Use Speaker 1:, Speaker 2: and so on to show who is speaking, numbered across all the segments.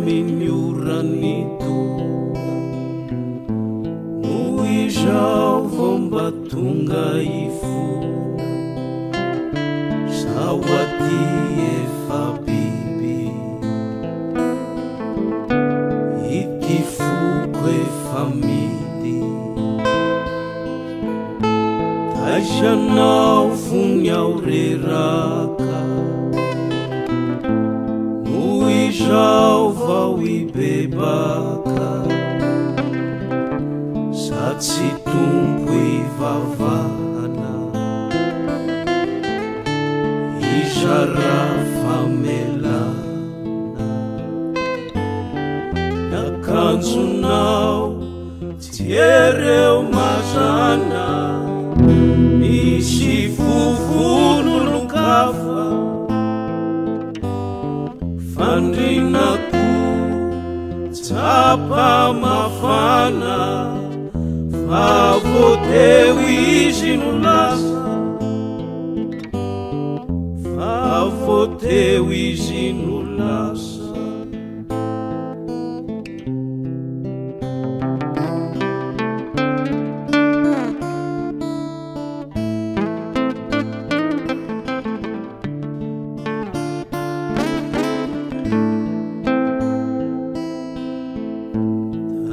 Speaker 1: tamin'ny oranito no izao vao mba tonga ifona sao aty efa biby ity foko efa midy taizanao vony ao reraka no izao vao ibebaka sady tsy tompo ivavahana izara famelana akanjonao tsy ereo mazana misy vovonolokafa fandrinako tsapa mafana fa voateo izy no lasa fa voateo izy no lasa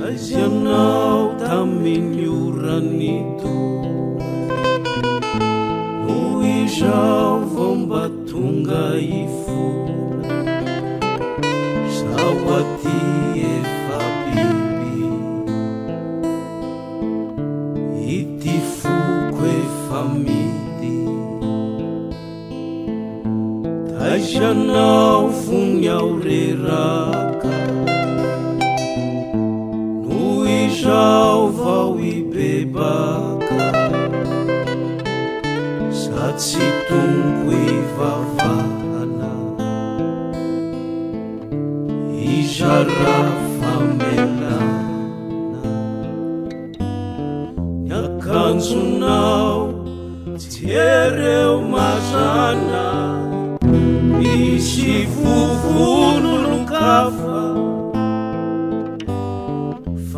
Speaker 1: Aizianao tamin'ny oranito no izao vao mba tonga ifona sao aty efa biby ity foko efa midy taizanao vony ao reraka izao vao ibebaka sady tsy tompo ivavahana izara famelana ny akanjonao tsy ereo mazana misy vovonolokafa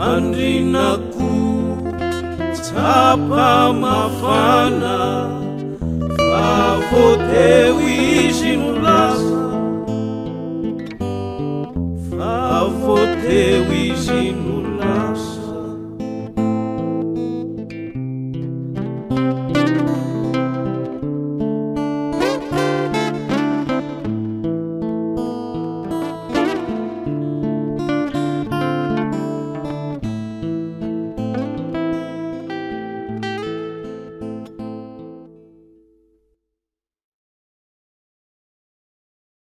Speaker 1: fandrinako tsapa mafana fa voateo izy no lasa fa voateo izy